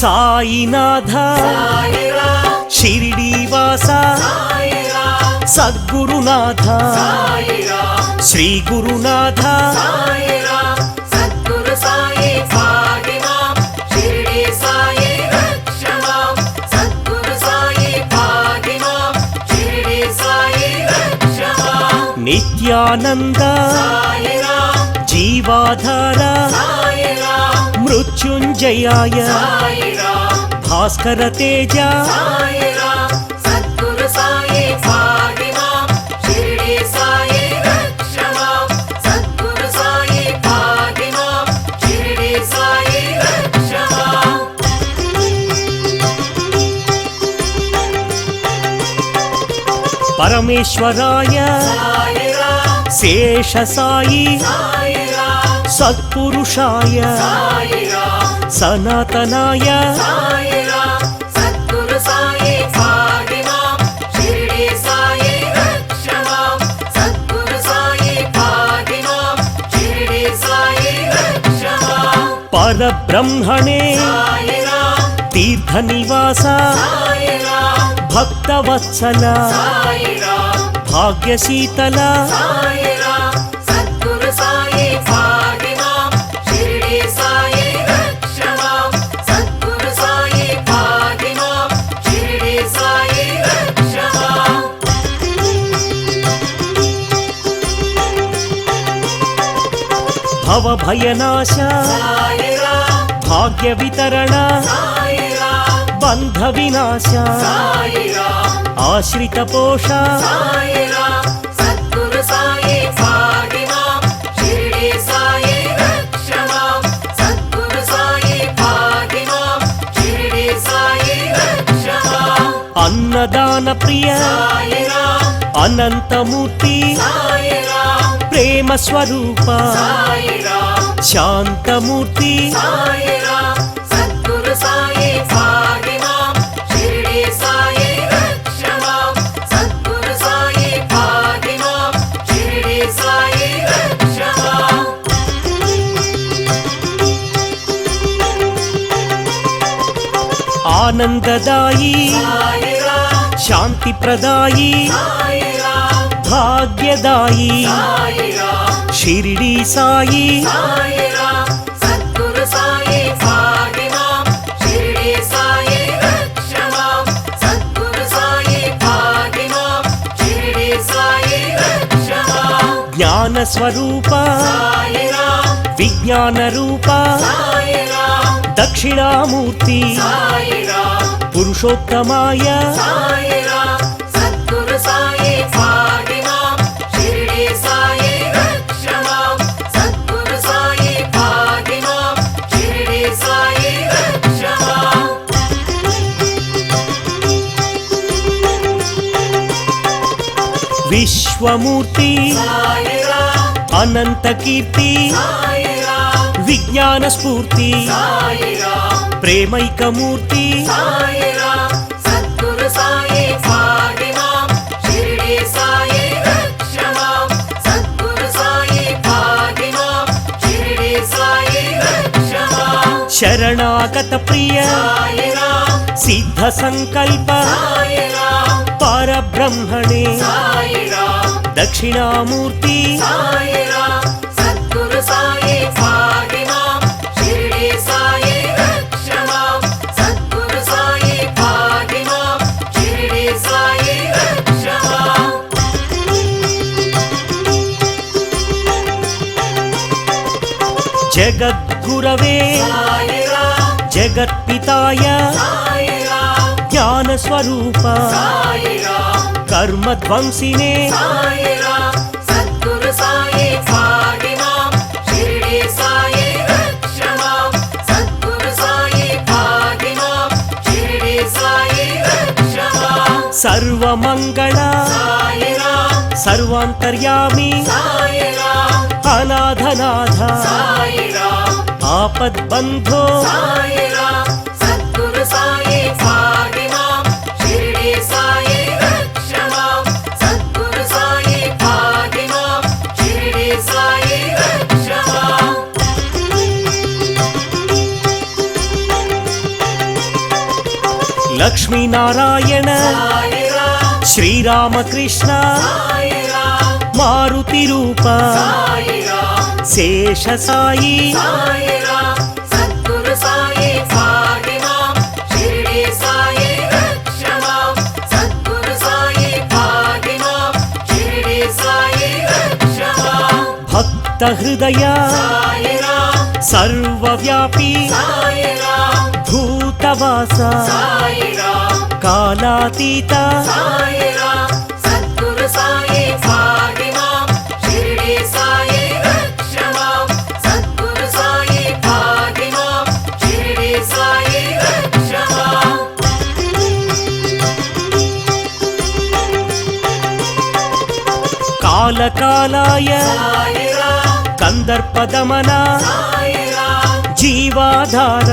సాయినాథ షిరిడీవాస సద్గురునాథ శ్రీ గురునాథ నిత్యానంద జీవాధార మృత్యుంజయాయ భాస్కర తేజ పరమేశ్వరాయ శేషసాయి సత్పురుషాయ సనాతనాయ పరబ్రహ్మణే తీర్థనివాస భక్తవత్సల భాగ్యశీతల భవభయనాశ భాగ్య వితరణ బంధ వినాశ ఆశ్రిత పోష అన్నదాన ప్రియ అనంతమూర్తి ప్రేమ స్వరూప శాంతమూర్తి ఆనందదాయి శాంతి ప్రదాయి భాగ్యదాయి షిరిడి సాయి జ్ఞాన స్వరూప విజ్ఞాన రూప దక్షిణామూర్తి పురుషోత్తమాయ విశ్వమూర్తి అనంత కీర్తి విజ్ఞాన స్ఫూర్తి ప్రేమైకమూర్తి శరణాగత ప్రియ సిద్ధ సంకల్ప పరబ్రహ్మణే దక్షిణామూర్తి జగద్గురవే జగత్పితాయ జ్ఞానస్వరూప కర్మధ్వంసినే సర్వమంగళ సర్వాంతర్యామి అనాథనాథ ఆపద్బంధో నారాయణ శ్రీరామకృష్ణ మారుతి రూప శేష సాయి భక్త హృదయ సర్వవ్యాపీ భూతవాస కాలాతీత కాలకాలాయ కందర్పదమన జీవాధార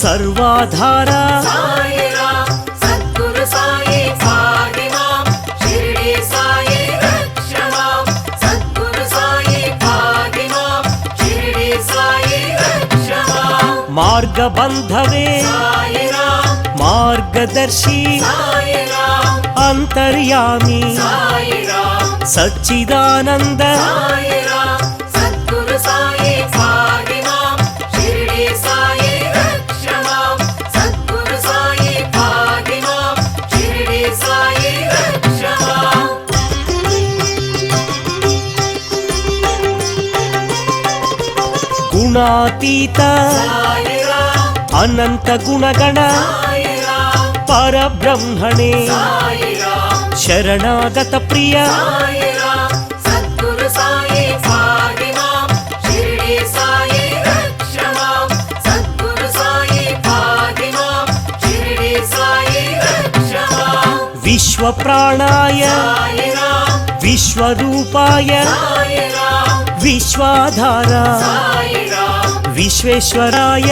సర్వాధార మార్గబంధవే మార్గదర్శి అంతర్యామి సచ్చిదానంద గుణాతీత అనంత గుణగణ పరబ్రహ్మణే శరణాగత ప్రియ విశ్వప్రాణాయ విశ్వరూపాయ విశ్వాధార విశ్వేశ్వరాయ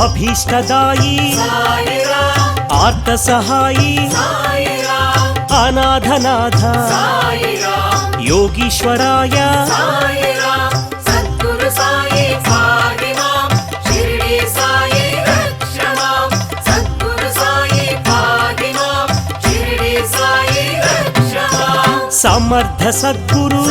అభీష్టదాయి ఆర్తసహాయి అనాథనాథ యోగీశ్వరాయ సమర్థ సద్గురు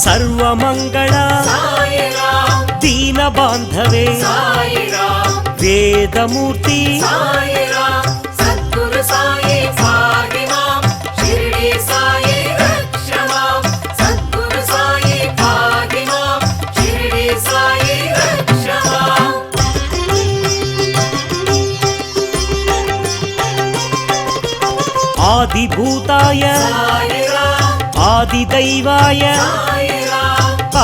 సర్వమంగళ దీన బాంధవే వేదమూర్తి ఆదిభూతాయ ఆదిదైవాయ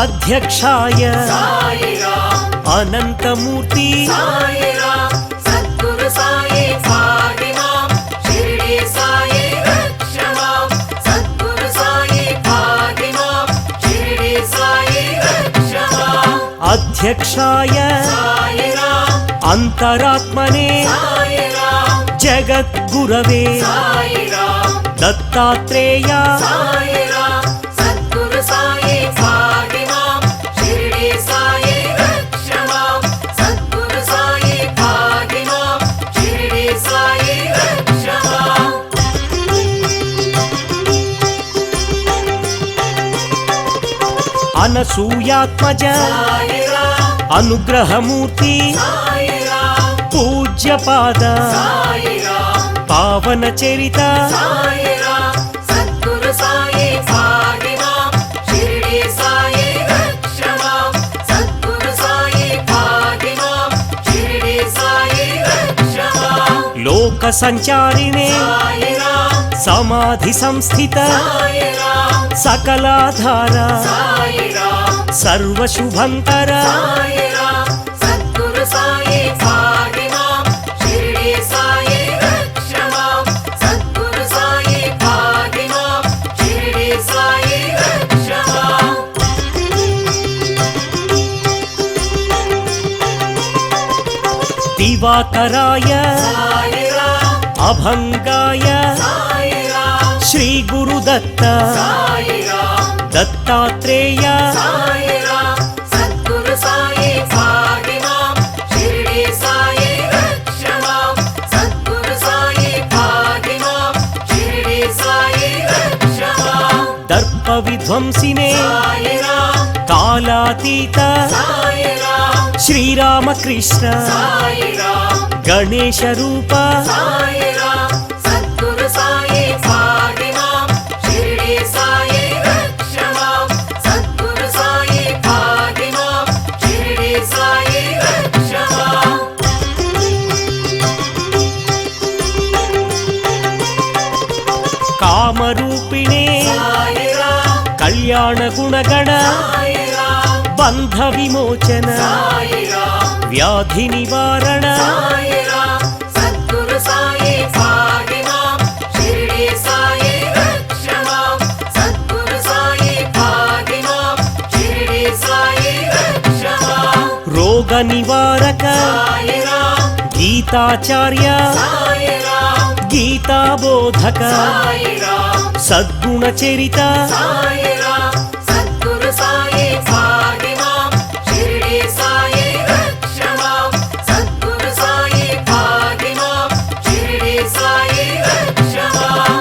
అధ్యక్షాయ అనంతమూర్తి అధ్యక్షాయ అంతరాత్మనే జగద్గురవే దత్తాత్రేయ అనసూయాత్మజ అనుగ్రహమూర్తి పూజ్యపాద పావన చరిత లోక సంచారిణే సమాధి సంస్థిత సకలాధార సర్వశుభంకర दिवाकराय अभंगाय श्री गुरुदत्त दत्तात्रेय सद्गुरु साई भाग्यमां शिरडी साई रक्षमां सद्गुरु साई भाग्यमां शिरडी साई रक्षमां दर्प विध्वंसिने साई राम कालातीत साई राम श्री राम कृष्ण साई राम गणेश रूप साई राम सद्गुरु साई भाग्यमां शिरडी साई रक्षमां सद्गुरु साई भाग्यमां शिरडी साई रक्षमां कामरूपिणे साई राम कल्याण गुणगण साई राम बंध विमोचन साई राम व्याधि निवारण साई राम सद्गुरु साई भाग्यमां शिरडी साई रक्षमां सद्गुरु साई भाग्यमां शिरडी साई रक्षमां रोग निवारक साई राम गीताचार्य साई राम गीता बोधक साई राम सद्गुण चरित साई राम सद्गुरु साई भाग्यमां शिरडी साई रक्षमां सद्गुरु साई भाग्यमां शिरडी साई रक्षमां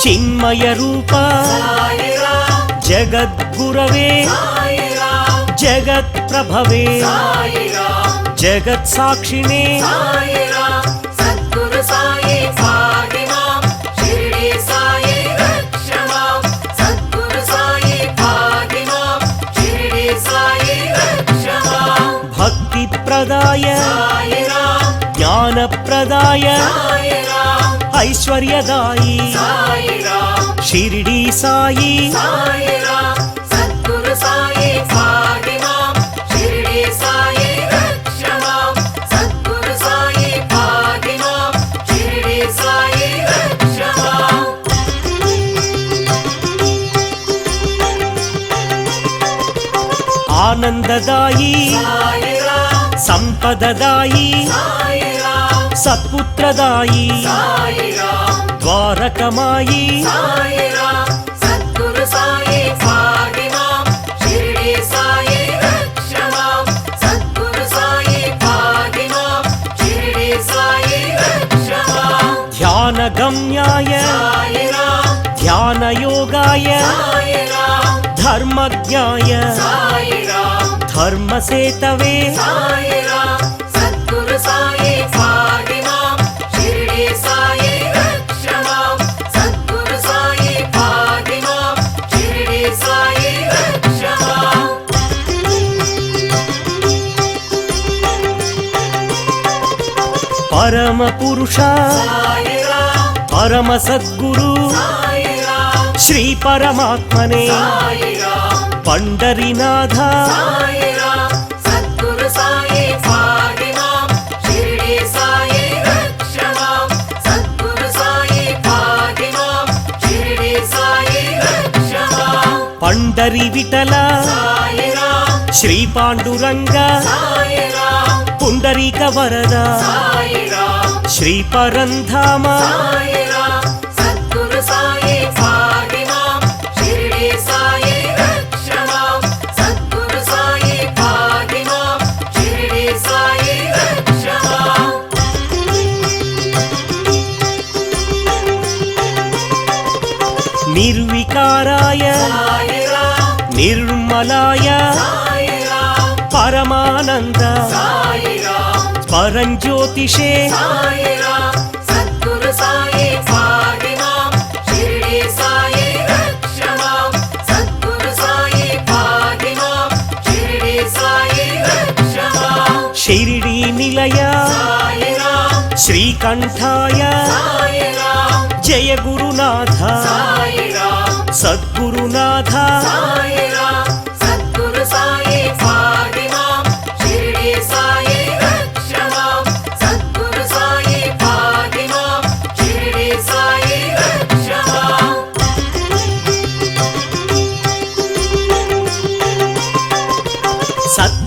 चिन्मय रूप साई राम जगद्गुरवे साई राम जगत् प्रभवे साई राम जगत् साक्षिणे साई राम सद्गुरु साई भाग्यमां शिरडी साई रक्षमां सद्गुरु साई भाग्यमां शिरडी साई रक्षमां भक्ति प्रदाय साई राम ज्ञान प्रदाय साई राम ऐश्वर्यदायी साई राम शिरडी साई साई राम सद्गुरु साई भाग्यमां शिरडी साई रक्षमां सद्गुरु साई भाग्यमां शिरडी साई रक्षमां आनंददायी साई राम संपददायी साई राम सत्पुत्रदायी साई राम द्वारकमायी साई राम सद्गुरु साई भाग्यमां शिरडी साई रक्षमां सद्गुरु साई भाग्यमां शिरडी साई रक्षमां ध्यान गम्याय साई राम ध्यान योगाय साई राम धर्मज्ञाय साई राम धर्म सेतवे साई राम सद्गुरु साई भाग्यमां शिरडी साई रक्षमां सद्गुरु साई भाग्यमां शिरडी साई रक्षमां परम पुरुष साई राम परम सद्गुरु साई राम श्री परमात्मने साई राम पंडरीनाथ साई राम सद्गुरु साई भाग्यमां शिरडी साई रक्षमां सद्गुरु साई भाग्यमां शिरडी साई रक्षमां पंडरी विठल साई राम श्री पांडुरंग साई राम पुंडरीक वरद साई राम श्री परंधाम साई राम सद्गुरु साई भाग्यमां शिरडी साई रक्षमां सद्गुरु साई भाग्यमां शिरडी साई रक्षमां निर्विकाराय साई राम निर्मलाय साई राम परमानंद साई राम परंज्योतिषे साई राम सद्गुरु साई भाग्यमां शिरडी साई रक्षमां सद्गुरु साई भाग्यमां शिरडी साई रक्षमां शिरडी निलय साई राम श्रीकंठाय साई राम जय गुरुनाथ साई राम सद्गुरुनाथ साई राम सद्गुरु साई भाग्यमां शिरडी साई रक्षमां सद्गुरु साई भाग्यमां शिरडी साई रक्षमां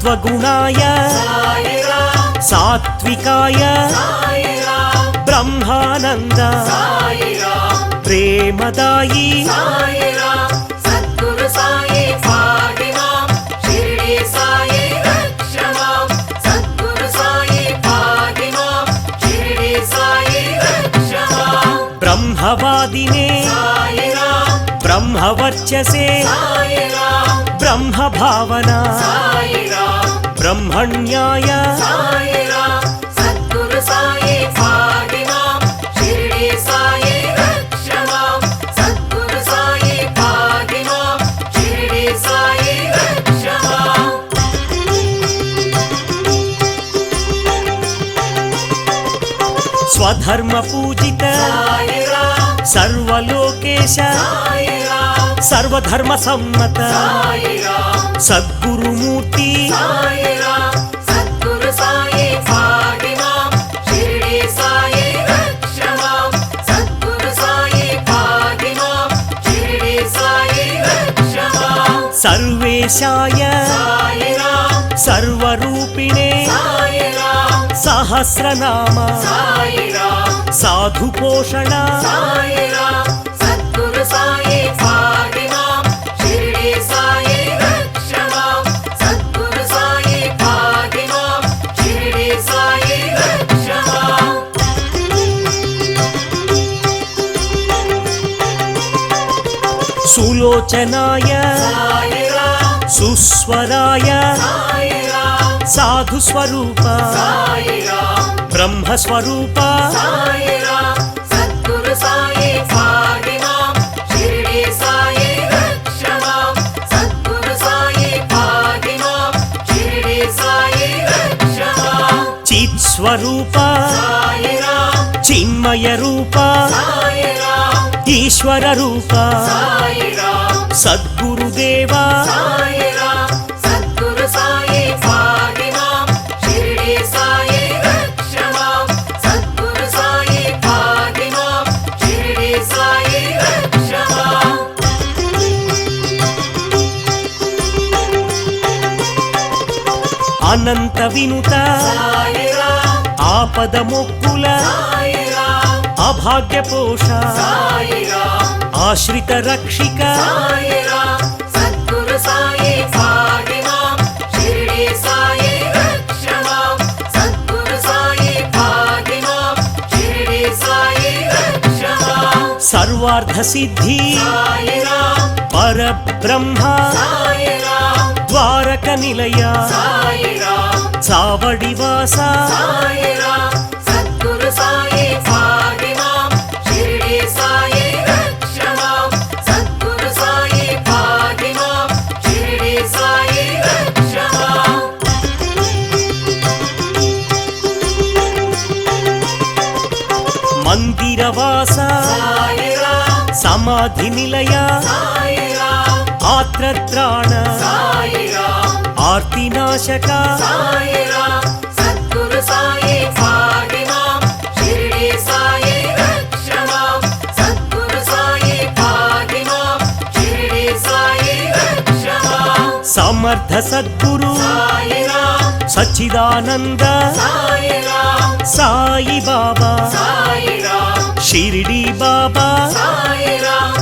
सत्त्वगुणाय साईराम सात्विकाय साईराम ब्रह्मानन्द साईराम प्रेमदायी साईराम सद्गुरु साई पाहि मां शिरडी साई रक्ष मां सद्गुरु साई पाहि मां शिरडी साई रक्ष मां ब्रह्मवादिने साईराम ब्रह्मवर्चसे साईराम ब्रह्मभावना साईराम ब्रह्मण्याय साईराम सद्गुरु साई पाहि मां शिरडी साई रक्ष मां सद्गुरु साई पाहि मां शिरडी साई रक्ष मां स्वधर्म पूजित साईराम सर्वलोकेश साईराम सर्वधर्म सम्मत साईराम सद्गुरुमूर्ति साईराम सद्गुरु साई पाहि मां शिरडी साई रक्ष मां सद्गुरु साई पाहि मां शिरडी साई रक्ष मां सर्वेशाय साईराम सर्वरूपिणे साईराम सहस्रनाम साईराम साधुपोषण साईराम सद्गुरु साई पाहि मां शिरडी साई रक्ष मां सद्गुरु साई पाहि मां शिरडी साई रक्ष मां सुलोचनाय साईराम सुस्वराय साईराम साधुस्वरूप साईराम ब्रह्मस्वरूप साईराम सद्गुरु साई पाहि मां शिरडी साई रक्ष मां सद्गुरु साई पाहि मां शिरडी साई रक्ष मां चित्स्वरूप साईराम चिन्मय रूप साईराम ईश्वर रूप साईराम सद्गुरुदेव साईराम सद्गुरु साई पाहि मां शिरडी साई रक्ष मां सद्गुरु साई पाहि मां शिरडी साई रक्ष मां अनंत विनुत साईराम आपद मोक्कुल साईराम अभाग्य पोष साईराम आश्रित रक्षिक साईराम सद्गुरु साई पाहि मां शिरडी साई रक्ष मां सद्गुरु साई पाहि मां शिरडी साई रक्ष मां सर्वार्थ सिद्धि साईराम परब्रह्म साईराम द्वारक निलय साईराम सावडिवास साईराम सद्गुरु साई पाहि मां शिरडी साई रक्ष मां सद्गुरु साई पाहि मां शिरडी साई रक्ष मां मंदिरवास साईराम समाधि निलय साईराम आत्रत्राण साईराम आर्तिनाशक साईराम सद्गुरु साई पाहि मां शिरडी साई रक्ष मां सद्गुरु साई पाहि मां शिरडी साई रक्ष मां समर्थ सद्गुरु साईराम सच्चिदानंद साईराम साई बाबा साईराम शिरडी बाबा साईराम